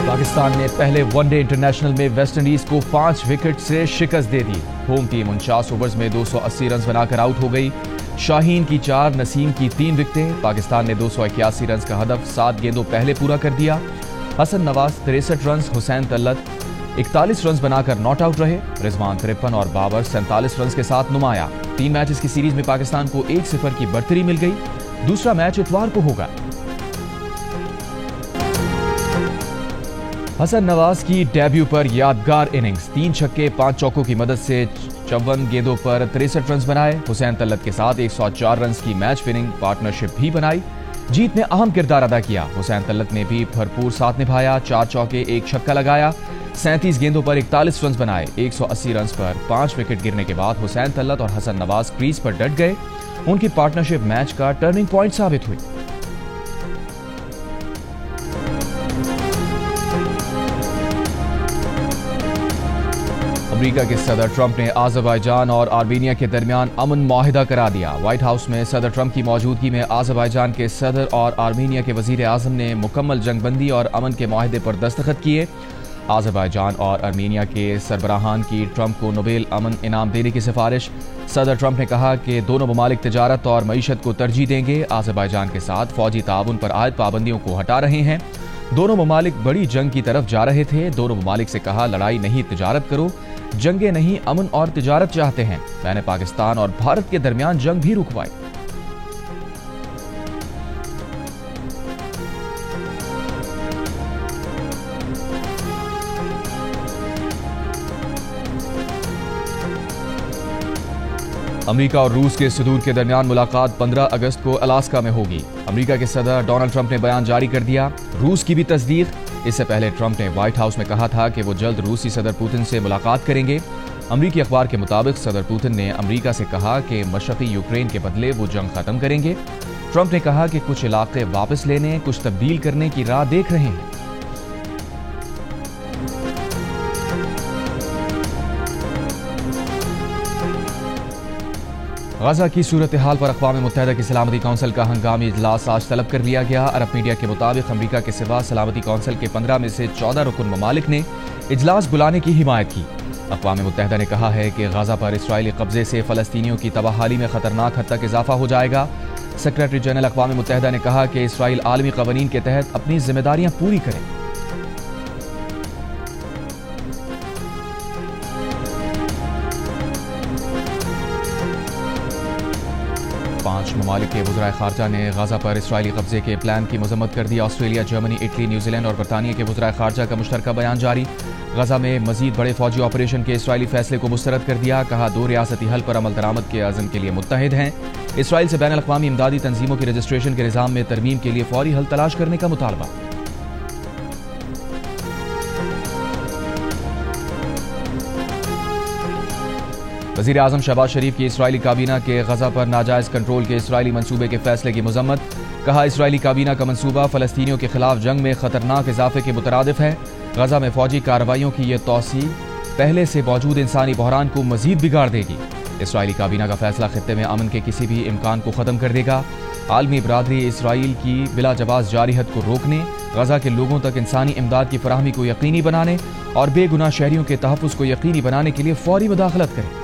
पाकिस्तान ने पहले one day international में वेस्टइंडीज को 5 विकेट से शिकस्त दे दी। होम टीम 49 ओवर्स में 280 रन बनाकर आउट हो गई। शाहीन की 4, नसीम की 3 विकेटें। पाकिस्तान ने 281 रन का हदफ 7 गेंदों पहले पूरा कर दिया। हसन नवाज 63 रन, हुसैन तल्लत 41 रन बनाकर नॉट आउट रहे। रिजवान 53 और बाबर 47 रन के साथ नुमाया। 3 मैचेस की सीरीज में पाकिस्तान को 1-0 की बढ़तरी मिल गई। दूसरा मैच इतवार को होगा। हसन नवाज की डेब्यू पर यादगार इनिंग्स, 3 छक्के 5 चौकों की मदद से 54 गेंदों पर 63 रन बनाए। हुसैन तल्लत के साथ 104 रन की मैच विनिंग पार्टनरशिप भी बनाई। जीत में अहम किरदार अदा किया। हुसैन तल्लत ने भी भरपूर साथ निभाया। 4 चौके 1 छक्का लगाया। 37 गेंदों पर 41 रन बनाए। 180 रन पर 5 विकेट गिरने के बाद हुसैन तल्लत और हसन नवाज क्रीज पर डट गए। उनकी पार्टनरशिप मैच का टर्निंग पॉइंट साबित हुई। अमेरिका के सदर ट्रंप ने आज़रबाईजान और आर्मीनिया के दरमियान अमन मुआहिदा करा दिया। व्हाइट हाउस में सदर ट्रंप की मौजूदगी में आज़रबाईजान के सदर और आर्मीनिया के वजीर आज़म ने मुकम्मल जंगबंदी और अमन के मुआहिदे पर दस्तखत किए। आज़रबाईजान और आर्मीनिया के सरबराहान की ट्रंप को नोबेल अमन इनाम देने की सिफारिश। सदर ट्रंप ने कहा कि दोनों ममालिक तिजारत और मईशत को तरजीह देंगे। आज़रबाईजान के साथ फौजी ताउन पर आयद पाबंदियों को हटा रहे हैं। दोनों ममालिक बड़ी जंग की तरफ जा रहे थे। दोनों ममालिक से कहा, लड़ाई नहीं तिजारत करो, जंगे नहीं अमन और तिजारत चाहते हैं। मैंने पाकिस्तान और भारत के दरमियान जंग भी रुकवाई। अमेरिका और रूस के सदूर के दरमियान मुलाकात 15 अगस्त को अलास्का में होगी। अमेरिका के सदर डोनाल्ड ट्रंप ने बयान जारी कर दिया। रूस की भी तस्दीक। इससे पहले ट्रंप ने व्हाइट हाउस में कहा था कि वो जल्द रूसी सदर पुतिन से मुलाकात करेंगे। अमेरिकी अखबार के मुताबिक सदर पुतिन ने अमेरिका से कहा कि मशरक़ी यूक्रेन के बदले वो जंग खत्म करेंगे। ट्रंप ने कहा कि कुछ इलाके वापस लेने, कुछ तब्दील करने की राह देख रहे हैं। गजा की सूरत हाल पर अक़वाम मुत्तहिदा की सलामती कौंसिल का हंगामी इजलास आज तलब कर लिया गया। अरब मीडिया के मुताबिक अमेरिका के सिवा सलामती कौंसिल के 15 में से 14 रुकन ममालिक ने इजलास बुलाने की हिमायत की। अक़वाम मुत्तहिदा ने कहा है कि गजा पर इसराइली कब्जे से फ़लस्तीनियों की तबाहाली में खतरनाक हद तक इजाफा हो जाएगा। सेक्रेटरी जनरल अक़वाम मुत्तहिदा ने कहा कि इसराइल आलमी क़वानीन के तहत अपनी जिम्मेदारियां पूरी करें। पांच ममालिक के वज़राए ख़ारजा ने गजा पर इसराइली कब्जे के प्लान की मजम्मत कर दी। ऑस्ट्रेलिया, जर्मनी, इटली, न्यूजीलैंड और बरतानिया के वज़राए ख़ारजा का मुश्तरका बयान जारी। गजा में मजीद बड़े फौजी ऑपरेशन के इसराइली फैसले को मुस्तरद कर दिया। कहा, 2 रियासती हल पर अमल दरामद के अज़्म के लिए मुत्तहिद हैं। इसराइल से बैनुल अक़वामी इमदादी तंजीमों की रजिस्ट्रेशन के निज़ाम में तरमीम के लिए फौरी हल तलाश करने का मुतालबा। वज़ीर आज़म शहबाज शरीफ की इसराइली काबीना के गजा पर नाजायज़ कंट्रोल के इसराइली मंसूबे के फैसले की मजम्मत। कहा, इसराइली काबीना का मंसूबा फ़लस्तीनियों के खिलाफ जंग में खतरनाक इजाफे के मुतरादिफ है। गजा में फौजी कार्रवाइयों की यह तोसी पहले से मौजूद इंसानी बहरान को मजीद बिगाड़ देगी। इसराइली काबीना का फैसला खित्ते में अमन के किसी भी इम्कान को ख़त्म कर देगा। आलमी बरादरी इसराइल की बिला जवाज़ जारिहत को रोकने, गजा के लोगों तक इंसानी इमदाद की फराहमी को यकीनी बनाने और बेगुनाह शहरियों के तहफ़्फ़ुज़ को यकीनी बनाने के लिए फौरी मुदाखलत करें।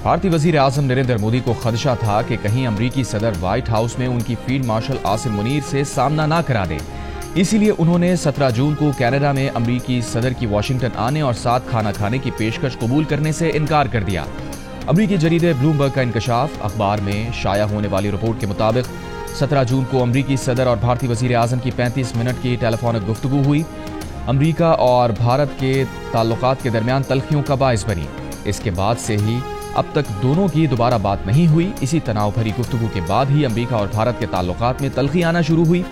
भारतीय वज़ीर आज़म नरेंद्र मोदी को खदशा था कि कहीं अमरीकी सदर व्हाइट हाउस में उनकी फील्ड मार्शल आसिम मुनीर से सामना ना करा दे। इसीलिए उन्होंने 17 जून को कनाडा में अमरीकी सदर की वाशिंगटन आने और साथ खाना खाने की पेशकश कबूल करने से इनकार कर दिया। अमरीकी जरीदे ब्लूमबर्ग का इंकशाफ। अखबार में शाया होने वाली रिपोर्ट के मुताबिक 17 जून को अमरीकी सदर और भारतीय वज़ीर आज़म की 35 मिनट की टेलीफोनिक गुफ्तगू हुई। अमरीका और भारत के ताल्लुकात के दरमियान तल्खियों का बाइस बनी। इसके बाद से ही अब तक दोनों की दोबारा बात नहीं हुई। इसी तनाव भरी गुफ्तगू के बाद ही अमेरिका और भारत के ताल्लुकात में तल्खी आना शुरू हुई,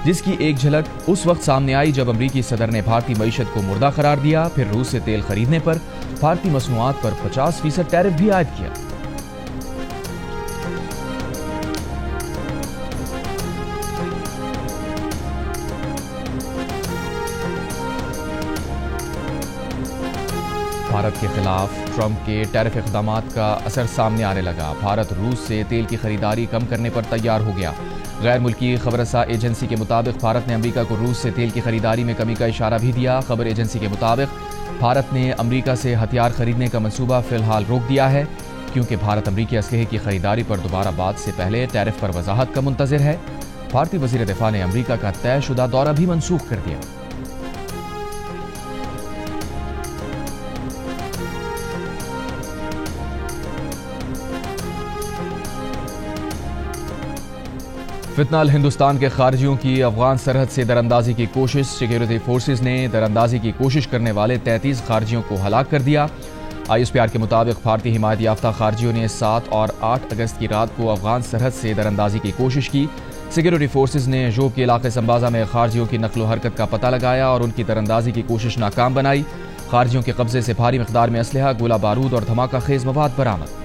जिसकी एक झलक उस वक्त सामने आई जब अमरीकी सदर ने भारतीय मईशत को मुर्दा करार दिया। फिर रूस से तेल खरीदने पर भारतीय मसनूआत पर 50% टैरिफ भी आयद किया। भारत के खिलाफ ट्रंप के टैरिफ इक़दामात का असर सामने आने लगा। भारत रूस से तेल की खरीदारी कम करने पर तैयार हो गया। गैर मुल्की खबरसा एजेंसी के मुताबिक भारत ने अमेरिका को रूस से तेल की खरीदारी में कमी का इशारा भी दिया। खबर एजेंसी के मुताबिक भारत ने अमेरिका से हथियार खरीदने का मंसूबा फिलहाल रोक दिया है, क्योंकि भारत अमेरिकी असलहे की खरीदारी पर दोबारा बात से पहले टैरिफ पर वजाहत का मुंतज़िर है। भारतीय वज़ीर दिफा ने अमेरिका का तयशुदा दौरा भी मनसूख कर दिया। फितनाल हिंदुस्तान के खारजियों की अफगान सरहद से दरअंदाजी की कोशिश। सिक्योरिटी फोर्सेज ने दरअंदाजी की कोशिश करने वाले 33 खारजियों को हलाक कर दिया। ISPR के मुताबिक भारतीय हिमायत याफ्ता खारजियों ने 7 और 8 अगस्त की रात को अफगान सरहद से दरअंदाजी की कोशिश की। सिक्योरिटी फोर्सेज ने जोब के इलाके संबाजा में खारजियों की नकलो हरकत का पता लगाया और उनकी दरअंदाजी की कोशिश नाकाम बनाई। खारजियों के कब्जे से भारी मिकदार में असलहा, गोला बारूद और धमाका खेज मवाद बरामद।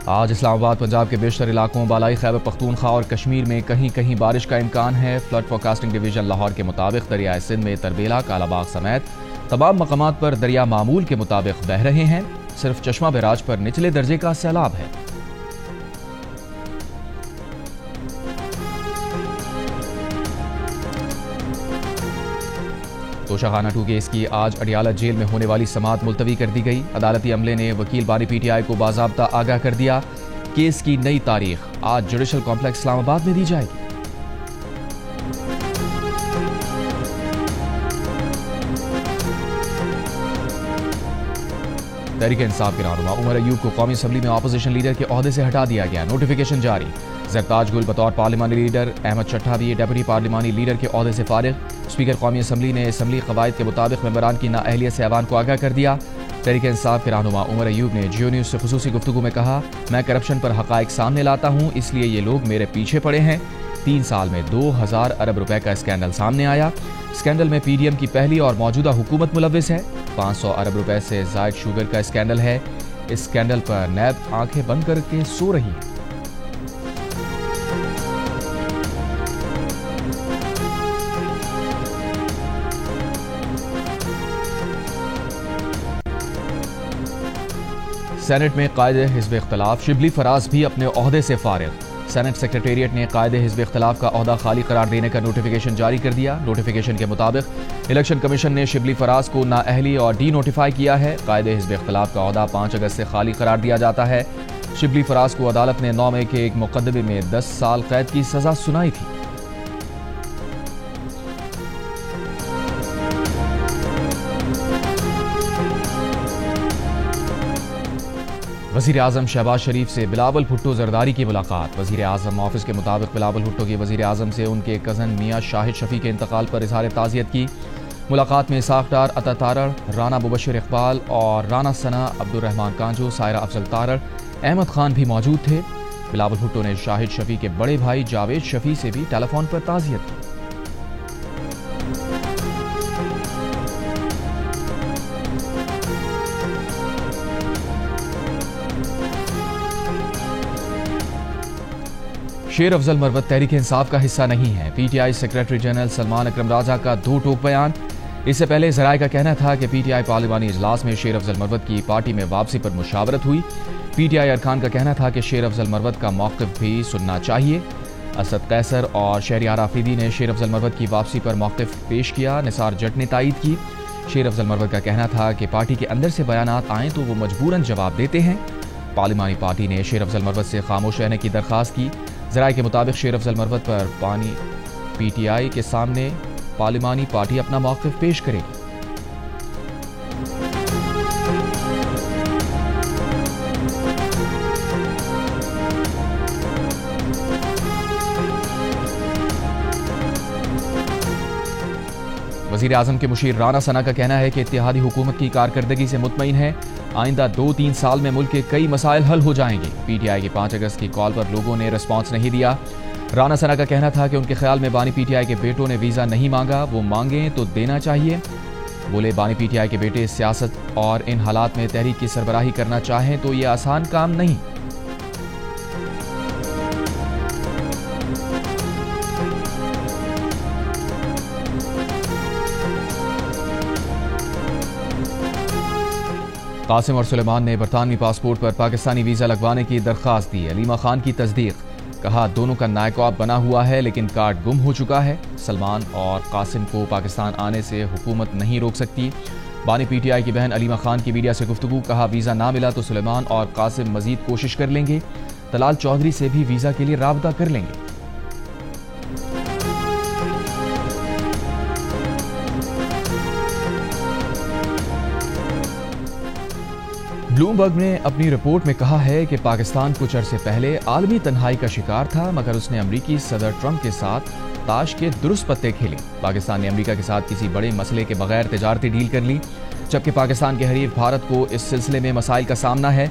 आज इस्लामाबाद पंजाब के बेशतर इलाकों, बालाई खैबर पख्तूनख्वा और कश्मीर में कहीं कहीं बारिश का इम्कान है। फ्लड फोरकास्टिंग डिवीजन लाहौर के मुताबिक दरियाए सिंध में तरबेला, कालाबाग समेत तमाम मकामात पर दरिया मामूल के मुताबिक बह रहे हैं। सिर्फ चश्मा बैराज पर निचले दर्जे का सैलाब है। तोशाखाना 2 केस की आज अडियाला जेल में होने वाली समाअत मुलतवी कर दी गई। अदालती अमले ने वकील बारी PTI को बाज़ाब्ता आगाह कर दिया। केस की नई तारीख आज जुडिशल कॉम्प्लेक्स इस्लामाबाद में दी जाएगी। तहरीक इंसाफ के रहनुमा उमर अयूब को कौमी असम्बली में अपोजिशन लीडर के ओहदे से हटा दिया गया। नोटिफिकेशन जारी। जरताज गुल बतौर पार्लिमानी लीडर, अहमद चट्टा भी डेप्यूटी पार्लिमानी लीडर के ओहदे से फारिग। स्पीकर कौमी असम्बली ने असम्बली कवायद के मुताबिक मेंबरान की नाअहलियत से ऐवान को आगाह कर दिया। तहरीक इंसाफ के रहनुमा उमर अयूब ने जियो न्यूज़ से खुसूसी गुफ्तगू में कहा, मैं करप्शन पर हकाइक सामने लाता हूँ, इसलिए ये लोग मेरे पीछे पड़े हैं। 3 साल में 2000 अरब रुपए का स्कैंडल सामने आया। स्कैंडल में PDM की पहली और मौजूदा हुकूमत मुलव्विस है। 500 अरब रुपए से जायद शुगर का स्कैंडल है। इस स्कैंडल पर नैब आंखें बंद करके सो रही है। सेनेट में कायदे हिज़्ब इख्तिलाफ, शिबली फराज भी अपने ओहदे से फारिग। सेनेट सेक्रेटेरिएट ने कायदे हिज़्ब इख्तिलाफ का ओहदा खाली करार देने का नोटिफिकेशन जारी कर दिया। नोटिफिकेशन के मुताबिक इलेक्शन कमीशन ने शिबली फराज को नाअहली और डी नोटिफाई किया है। कायदे हिज़्ब इख्तिलाफ का ओहदा 5 अगस्त से खाली करार दिया जाता है। शिबली फराज को अदालत ने 9 मई के एक मुकदमे में 10 साल कैद की सजा सुनाई थी। वज़ीर आज़म शहबाज शरीफ से बिलावल भुट्टो जरदारी की मुलाकात। वज़ीर आज़म ऑफिस के मुताबिक बिलावल भुट्टो की वज़ीर आज़म से उनके कज़न मियाँ शाहिद शफी के इंतकाल पर इज़हार ताज़ियत की। मुलाकात में इसाक डार, अता तारड़, राना मुबशिर इकबाल और राना सना, अब्दुर्रहमान कांजो, सायरा अफजल तारड़, अहमद खान भी मौजूद थे। बिलावल भुट्टो ने शाहिद शफी के बड़े भाई जावेद शफी से भी टेलीफोन पर ताज़ियत की। शेर अफजल मरवत तहरीक इंसाफ का हिस्सा नहीं है। PTI सेक्रेटरी जनरल सलमान अकरम राजा का 2 टोक बयान। इससे पहले ज़राए का कहना था कि PTI पार्लिमानी इजलास में शेर अफजल मरवत की पार्टी में वापसी पर मुशावरत हुई। PTI अरकान का कहना था कि शेर अफजल मरवत का मौक़िफ़ भी सुनना चाहिए। असद कैसर और शहरियार आफरीदी ने शेर अफजल मरवत की वापसी पर मौक़िफ़ पेश किया। निसार जट ने तायीद की। शेर अफजल मरवत का कहना था कि पार्टी के अंदर से बयानात आएँ तो वो मजबूरन जवाब देते हैं। पार्लिमानी पार्टी ने शेर अफजल मरवत से खामोश रहने की दरख्वास्त की। ज़राए के मुताबिक शेर अफजल मरवत पर PTI के सामने पार्लिमानी पार्टी अपना मौक़िफ़ पेश करेगी। वज़ीर आज़म के मुशीर राना सना का कहना है कि इत्तेहादी हुकूमत की कारकर्दगी से मुतमईन है। आइंदा 2-3 साल में मुल्क के कई मसाइल हल हो जाएंगे। PTI की 5 अगस्त की कॉल पर लोगों ने रिस्पॉन्स नहीं दिया। राना सना का कहना था कि उनके ख्याल में बानी PTI के बेटों ने वीज़ा नहीं मांगा, वो मांगें तो देना चाहिए। बोले, बानी पीटीआई के बेटे सियासत और इन हालात में तहरीक की सरबराही करना चाहें तो ये आसान काम नहीं। कासिम और सुलेमान ने बरतानवी पासपोर्ट पर पाकिस्तानी वीजा लगवाने की दरख्वास्त दी। अलीमा खान की तस्दीक, कहा दोनों का नायकाब बना हुआ है लेकिन कार्ड गुम हो चुका है। सलमान और कासिम को पाकिस्तान आने से हुकूमत नहीं रोक सकती। बानी पीटीआई की बहन अलीमा खान की मीडिया से गुफ्तगू, कहा वीजा ना मिला तो सुलेमान और कासिम मजीद कोशिश कर लेंगे। तलाल चौधरी से भी वीजा के लिए राबता कर लेंगे। ब्लूमबर्ग ने अपनी रिपोर्ट में कहा है कि पाकिस्तान कुछ अरसे पहले आलमी तन्हाई का शिकार था, मगर उसने अमरीकी सदर ट्रंप के साथ ताश के दुरुस्त पत्ते खेले। पाकिस्तान ने अमरीका के साथ किसी बड़े मसले के बगैर तिजारती डील कर ली, जबकि पाकिस्तान के हरीफ भारत को इस सिलसिले में मसाइल का सामना है।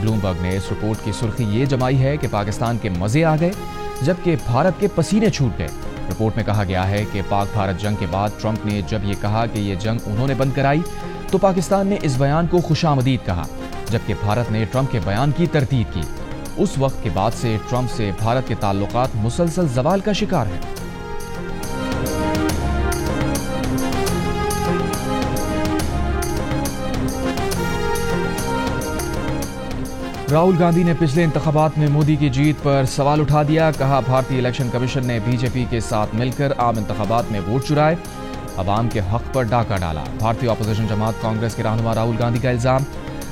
ब्लूमबर्ग ने इस रिपोर्ट की सुर्खी ये जमाई है कि पाकिस्तान के मजे आ गए जबकि भारत के पसीने छूट गए। रिपोर्ट में कहा गया है कि पाक भारत जंग के बाद ट्रंप ने जब ये कहा कि ये जंग उन्होंने बंद कराई तो पाकिस्तान ने इस बयान को खुशामदीद कहा, जबकि भारत ने ट्रंप के बयान की तरदीद की। उस वक्त के बाद से ट्रंप से भारत के ताल्लुकात मुसलसल जवाल का शिकार है। राहुल गांधी ने पिछले इंतखाबात में मोदी की जीत पर सवाल उठा दिया। कहा, भारतीय इलेक्शन कमीशन ने बीजेपी के साथ मिलकर आम इंतखाबात में वोट चुराए, अवाम के हक पर डाका डाला। भारतीय अपोजिशन जमात कांग्रेस के रहनुमा राहुल गांधी का इल्जाम,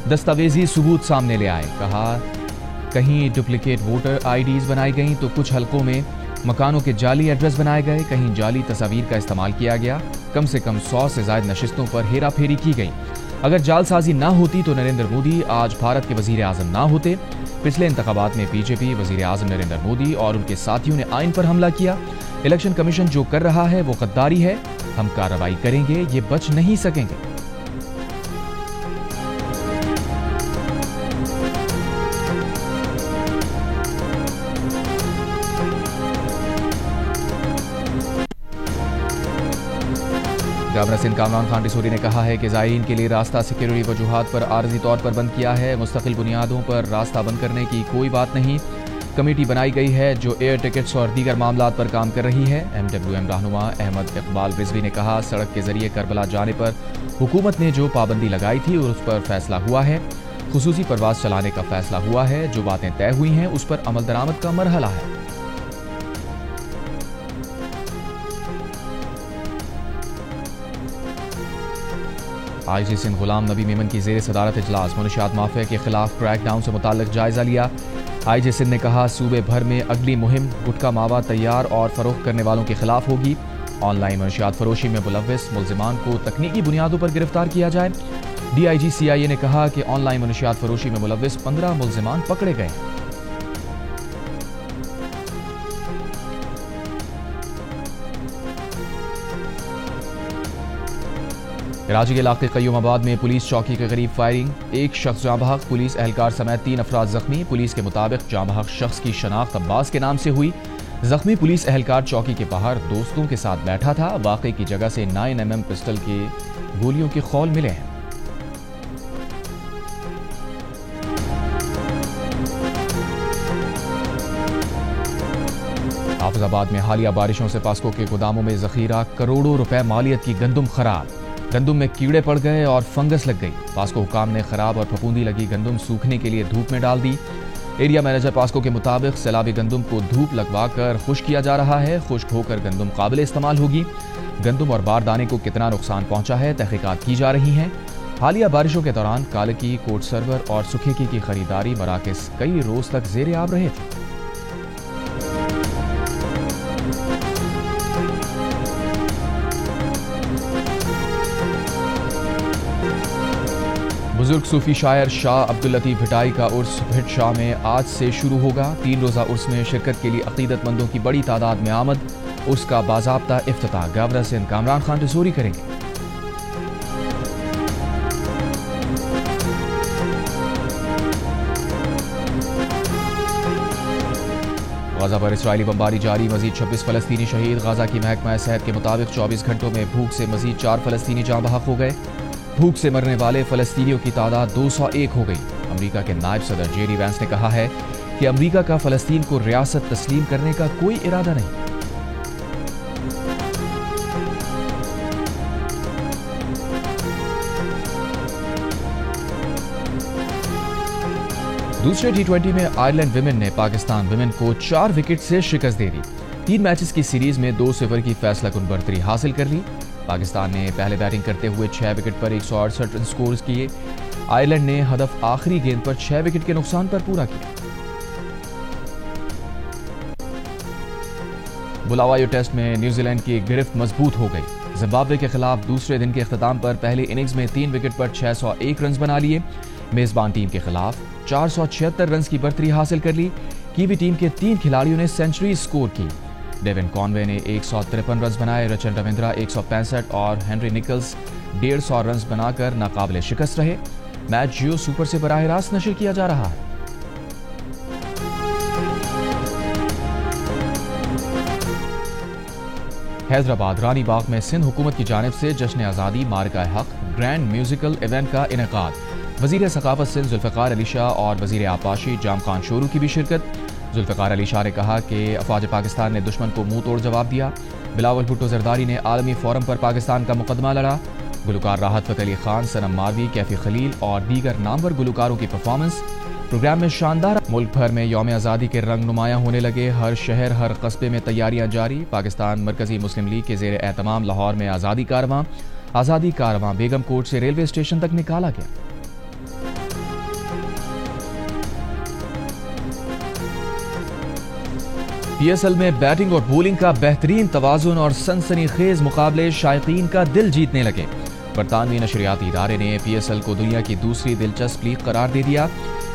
दस्तावेजी सबूत सामने ले आए। कहा, कहीं डुप्लीकेट वोटर आईडीज बनाई गई तो कुछ हलकों में मकानों के जाली एड्रेस बनाए गए, कहीं जाली तस्वीर का इस्तेमाल किया गया। कम से कम 100 से ज्यादा नशिस्तों पर हेरा फेरी की गई। अगर जालसाजी ना होती तो नरेंद्र मोदी आज भारत के वजीर आजम ना होते। पिछले इंतखाबात में बीजेपी, वजीर आजम नरेंद्र मोदी और उनके साथियों ने आइन पर हमला किया। इलेक्शन कमीशन जो कर रहा है वो गद्दारी है, हम कार्रवाई करेंगे, ये बच नहीं सकेंगे। गवर्नर सिंध कामरान खान रिसोरी ने कहा है कि ज़ायरीन के लिए रास्ता सिक्योरिटी वजूहात पर आर्जी तौर पर बंद किया है। मुस्तकिल बुनियादों पर रास्ता बंद करने की कोई बात नहीं। कमेटी बनाई गई है जो एयर टिकट्स और दीगर मामलात पर काम कर रही है। MWM रहनुमा अहमद इकबाल रिजवी ने कहा, सड़क के जरिए करबला जाने पर हुकूमत ने जो पाबंदी लगाई थी और उस पर फैसला हुआ है। खुसूसी परवाज चलाने का फैसला हुआ है। जो बातें तय हुई हैं उस पर अमल दरामद का मरहला है। आईजी सिंध गुलाम नबी मेमन की जेर सदारत इजलास मुनशियात माफिया के खिलाफ क्रैकडाउन से मुताल्लिक जायजा लिया। आईजी सिंध ने कहा, सूबे भर में अगली मुहिम गुटखा मावा तैयार और फरोख्त करने वालों के खिलाफ होगी। ऑनलाइन मनशियात फरोशी में मुलव्विस मुल्जिमान को तकनीकी बुनियादों पर गिरफ्तार किया जाए। DIG CIA ने कहा कि ऑनलाइन मनशियात फरोशी में मुलव्विस 15 मुल्जिमान पकड़े गए। कराची के इलाके कयूमाबाद में पुलिस चौकी के करीब फायरिंग, एक शख्स जाँ बहक, पुलिस एहलकार समेत 3 अफराद जख्मी। पुलिस के मुताबिक जाँ बहक शख्स की शनाख्त अब्बास के नाम से हुई। जख्मी पुलिस एहलकार चौकी के बाहर दोस्तों के साथ बैठा था। वाकई की जगह से 9mm पिस्टल के गोलियों के खौल मिले हैं। हाफिजाबाद में हालिया बारिशों से पास्को के गोदामों में जखीरा, करोड़ों रुपए मालियत की गंदुम खराब। गंदुम में कीड़े पड़ गए और फंगस लग गई। पास्को हुकाम ने खराब और फफूंदी लगी गंदुम सूखने के लिए धूप में डाल दी। एरिया मैनेजर पास्को के मुताबिक सैलाबी गंदुम को धूप लगवाकर खुश्क किया जा रहा है। खुश्क होकर गंदुम काबिल इस्तेमाल होगी। गंदुम और बारदाने को कितना नुकसान पहुंचा है तहकीकात की जा रही हैं। हालिया बारिशों के दौरान कालकी, कोट सरवर और सुखेकी की खरीदारी मराकज कई रोज तक जेर आब रहे थे। बुजुर्ग सूफी शायर शाह अब्दुल लतीफ भिटाई का उर्स भिट शाह में आज से शुरू होगा। 3 रोज़ा उर्स में शिरकत के लिए अकीदतमंदों की बड़ी तादाद में आमद। उर्स का बाज़ाब्ता इफ्तिताह गवर्नर सिंध कामरान खान रिसोरी करेंगे। गाजा पर इसराइली बमबारी जारी, मजीद 26 फलस्तीनी शहीद। गाजा की महकमा सेहत के मुताबिक 24 घंटों में भूख से मजीद 4 फलस्तीनी जाँ बहक हो गए। भूख से मरने वाले फलस्तीनियों की तादाद 201 हो गई। अमरीका के नायब सदर जेडी वैंस ने कहा है कि अमरीका का फलस्तीन को रियासत तस्लीम करने का कोई इरादा नहीं। दूसरे T20 में आयरलैंड विमेन ने पाकिस्तान विमेन को 4 विकेट से शिकस्त दे दी। 3 मैचेस की सीरीज में 2-0 की फैसलाकुन बढ़तरी हासिल कर ली। पाकिस्तान ने पहले बैटिंग करते हुए 6 विकेट पर 168 रन स्कोर किए। आयरलैंड ने हदफ आखिरी गेंद पर 6 विकेट के नुकसान पर पूरा किया। बुलावायो टेस्ट में न्यूजीलैंड की गिरफ्त मजबूत हो गई। जिम्बाब्वे के खिलाफ दूसरे दिन के अख्ताम पर पहली इनिंग्स में 3 विकेट पर 601 रन बना लिए। मेजबान टीम के खिलाफ 476 रन की बढ़तरी हासिल कर ली। कीवी टीम के 3 खिलाड़ियों ने सेंचुरी स्कोर की। डेविन कॉनवे ने 153 रन बनाए, रचन रविंद्रा 165 और हेनरी निकल्स 150 रन बनाकर नाकाबिले शिकस्त रहे। मैच जियो सुपर से बराह रास्त नशर किया जा रहा है। हैदराबाद रानी बाग में सिंध हुकूमत की जानिब से जश्न आज़ादी मार्का हक ग्रैंड म्यूजिकल इवेंट का इनेकाद। वजीर सकाफत सिंध जुल्फ़िकार अली शाह और वजीर आपाशी जाम खान शोरू की भी शिरकत। जुल्फ़िकार अली शाह ने कहा कि अफवाज पाकिस्तान ने दुश्मन को मुंह तोड़ जवाब दिया। बिलावल भुट्टो जरदारी ने आलमी फोरम पर पाकिस्तान का मुकदमा लड़ा। गुलकार राहत फ़तेह अली खान, सनम मारवी, कैफी खलील और दीगर नामवर गुलकारों की परफॉर्मेंस। प्रोग्राम में शानदार। मुल्क भर में यौम आज़ादी के रंग नुमायां होने लगे। हर शहर हर कस्बे में तैयारियां जारी। पाकिस्तान मरकजी मुस्लिम लीग के ज़ेर एहतमाम लाहौर में आज़ादी कारवां बेगम कोट से रेलवे स्टेशन तक निकाला गया। PSL में बैटिंग और बॉलिंग का बेहतरीन तवाज़ुन और सनसनीखेज मुकाबले शायकीन का दिल जीतने लगे। बरतानवी नशरियाती इदारे ने PSL को दुनिया की दूसरी दिलचस्प लीग करार दे दिया।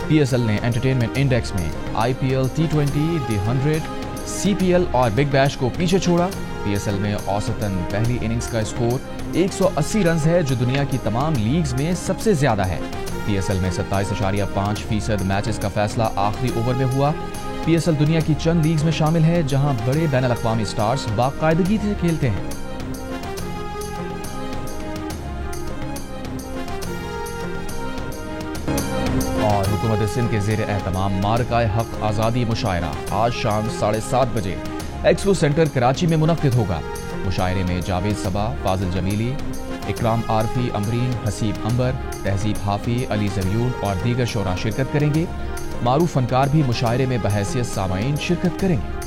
PSL ने एंटरटेनमेंट इंडेक्स में IPL, T20, The 100, CPL और बिग बैश को पीछे छोड़ा। PSL में औसतन पहली इनिंग्स का स्कोर 180 रन है, जो दुनिया की तमाम लीग्स में सबसे ज्यादा है। PSL में 27.5% मैचेस का फैसला आखिरी ओवर में हुआ। PSL दुनिया की चंद लीग्स में शामिल है जहां बड़े बैनुल अक़वामी स्टार्स बाकायदगी से खेलते हैं। और हुकूमत सिंध के ज़ेर एहतमाम मार्का हक आज़ादी मुशायरा आज शाम 7:30 बजे एक्सपो सेंटर कराची में मुनक़्क़िद होगा। मुशायरे में जावेद सबा, फाजिल जमीली, इकराम आरफी, अमरीन, हसीब अंबर, तहजीब हाफी, अली ज़रियून और दीगर शोरा शिरकत करेंगे। मारूफ फनकार भी मुशायरे में बहैसियत सामाईन शिरकत करेंगे।